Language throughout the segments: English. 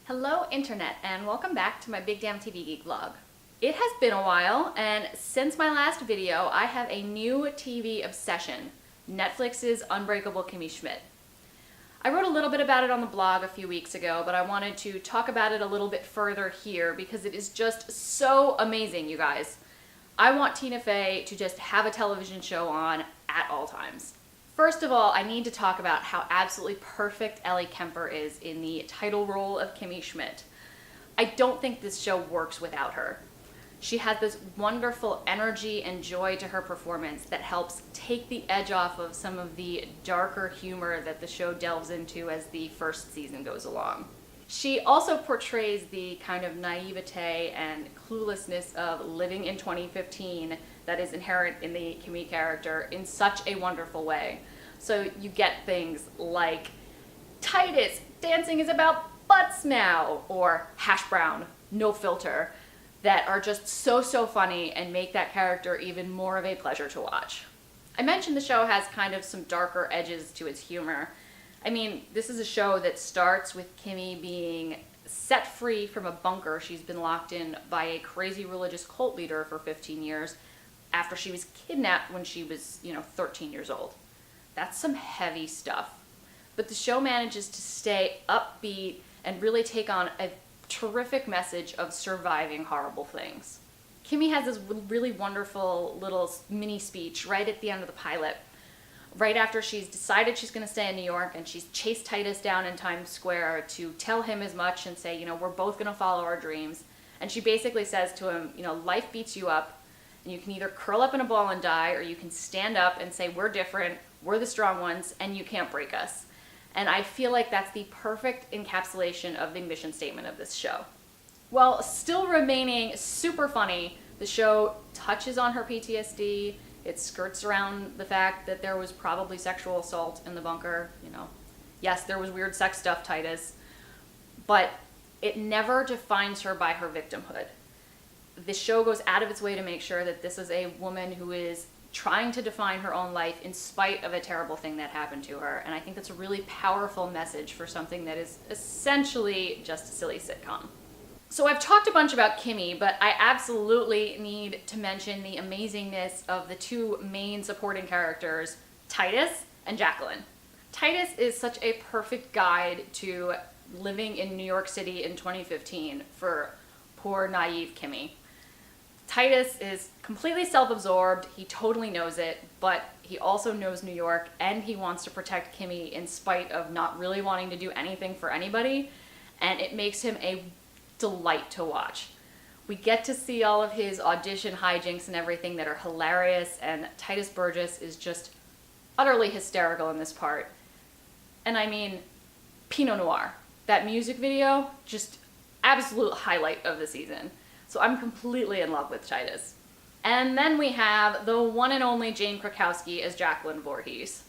Hello Internet, and welcome back to my Big Damn TV Geek vlog. It has been a while, and since my last video, I have a new TV obsession, Netflix's Unbreakable Kimmy Schmidt. I wrote a little bit about it on the blog a few weeks ago, but I wanted to talk about it a little bit further here because it is just so amazing, you guys. I want Tina Fey to just have a television show on at all times. First of all, I need to talk about how absolutely perfect Ellie Kemper is in the title role of Kimmy Schmidt. I don't think this show works without her. She has this wonderful energy and joy to her performance that helps take the edge off of some of the darker humor that the show delves into as the first season goes along. She also portrays the kind of naivete and cluelessness of living in 2015 that is inherent in the Kimmy character in such a wonderful way. So you get things like Titus, dancing is about butts now, or hash brown, no filter, that are just so funny and make that character even more of a pleasure to watch. I mentioned the show has kind of some darker edges to its humor. I mean, this is a show that starts with Kimmy being set free from a bunker she's been locked in by a crazy religious cult leader for 15 years after she was kidnapped when she was, 13 years old. That's some heavy stuff. But the show manages to stay upbeat and really take on a terrific message of surviving horrible things. Kimmy has this really wonderful little mini speech right at the end of the pilot, right after she's decided she's going to stay in New York, and she's chased Titus down in Times Square to tell him as much and say, we're both going to follow our dreams. And she basically says to him, life beats you up, and you can either curl up in a ball and die, or you can stand up and say, we're different, we're the strong ones, and you can't break us. And I feel like that's the perfect encapsulation of the mission statement of this show. While still remaining super funny, the show touches on her PTSD. It skirts around the fact that there was probably sexual assault in the bunker. Yes, there was weird sex stuff, Titus, but it never defines her by her victimhood. The show goes out of its way to make sure that this is a woman who is trying to define her own life in spite of a terrible thing that happened to her. And I think that's a really powerful message for something that is essentially just a silly sitcom. So I've talked a bunch about Kimmy, but I absolutely need to mention the amazingness of the two main supporting characters, Titus and Jacqueline. Titus is such a perfect guide to living in New York City in 2015 for poor, naive Kimmy. Titus is completely self-absorbed, he totally knows it, but he also knows New York, and he wants to protect Kimmy in spite of not really wanting to do anything for anybody, and it makes him a delight to watch. We get to see all of his audition hijinks and everything that are hilarious, and Titus Burgess is just utterly hysterical in this part. And I mean, Pinot Noir. That music video, just absolute highlight of the season. So I'm completely in love with Titus. And then we have the one and only Jane Krakowski as Jacqueline Voorhees.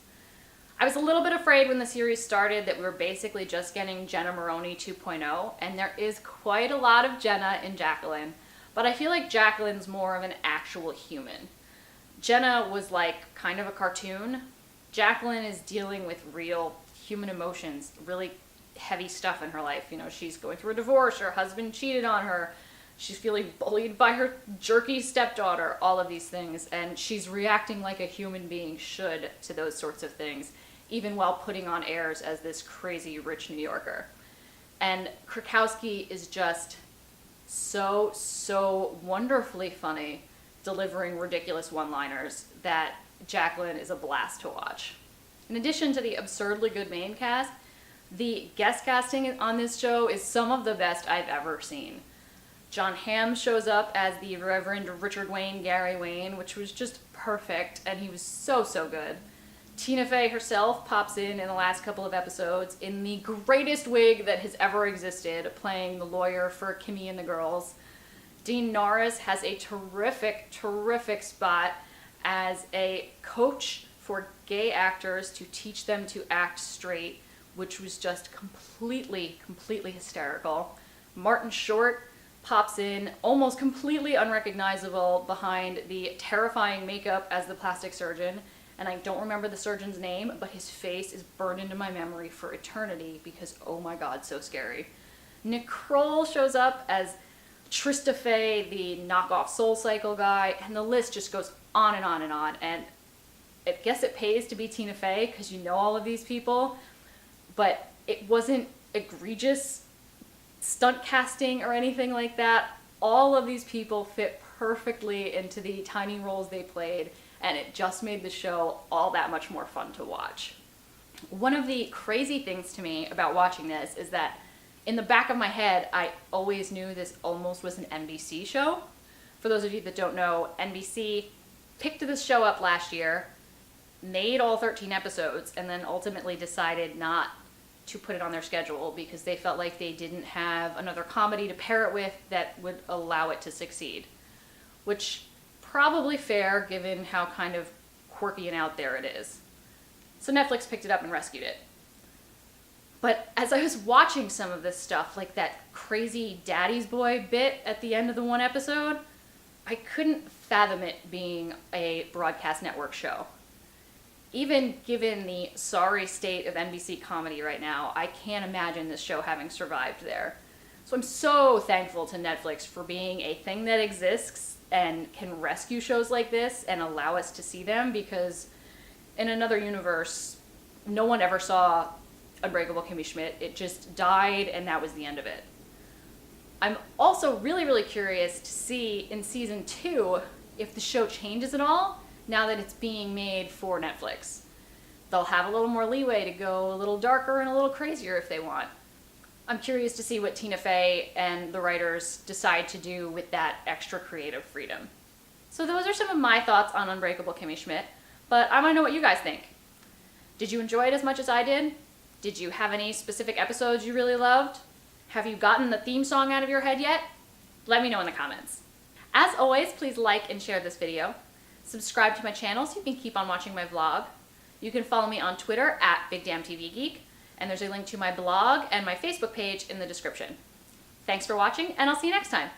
I was a little bit afraid when the series started that we were basically just getting Jenna Maroney 2.0, and there is quite a lot of Jenna in Jacqueline, but I feel like Jacqueline's more of an actual human. Jenna was like kind of a cartoon. Jacqueline is dealing with real human emotions, really heavy stuff in her life. She's going through a divorce, her husband cheated on her, she's feeling bullied by her jerky stepdaughter, all of these things, and she's reacting like a human being should to those sorts of things, even while putting on airs as this crazy rich New Yorker. And Krakowski is just so wonderfully funny, delivering ridiculous one-liners, that Jacqueline is a blast to watch. In addition to the absurdly good main cast, the guest casting on this show is some of the best I've ever seen. John Hamm shows up as the Reverend Richard Wayne Gary Wayne, which was just perfect, and he was so good. Tina Fey herself pops in the last couple of episodes in the greatest wig that has ever existed, playing the lawyer for Kimmy and the girls. Dean Norris has a terrific spot as a coach for gay actors to teach them to act straight, which was just completely hysterical. Martin Short pops in almost completely unrecognizable behind the terrifying makeup as the plastic surgeon, and I don't remember the surgeon's name, but his face is burned into my memory for eternity because, oh my god, so scary. Nick Kroll shows up as Trista Fey, the knockoff Soul Cycle guy, and the list just goes on and on and on. And I guess it pays to be Tina Fey because you know all of these people, but it wasn't egregious stunt casting or anything like that. All of these people fit perfectly into the tiny roles they played, and it just made the show all that much more fun to watch. One of the crazy things to me about watching this is that in the back of my head, I always knew this almost was an NBC show. For those of you that don't know, NBC picked this show up last year, made all 13 episodes, and then ultimately decided not to put it on their schedule because they felt like they didn't have another comedy to pair it with that would allow it to succeed. Which, probably fair given how kind of quirky and out there it is. So Netflix picked it up and rescued it. But as I was watching some of this stuff, like that crazy Daddy's Boy bit at the end of the one episode, I couldn't fathom it being a broadcast network show. Even given the sorry state of NBC comedy right now, I can't imagine this show having survived there. So I'm so thankful to Netflix for being a thing that exists and can rescue shows like this and allow us to see them, because in another universe, no one ever saw Unbreakable Kimmy Schmidt. It just died and that was the end of it. I'm also really, really curious to see in season 2 if the show changes at all now that it's being made for Netflix. They'll have a little more leeway to go a little darker and a little crazier if they want. I'm curious to see what Tina Fey and the writers decide to do with that extra creative freedom. So those are some of my thoughts on Unbreakable Kimmy Schmidt, but I want to know what you guys think. Did you enjoy it as much as I did? Did you have any specific episodes you really loved? Have you gotten the theme song out of your head yet? Let me know in the comments. As always, please like and share this video. Subscribe to my channel so you can keep on watching my vlog. You can follow me on Twitter at BigDamnTVGeek, and there's a link to my blog and my Facebook page in the description. Thanks for watching, and I'll see you next time.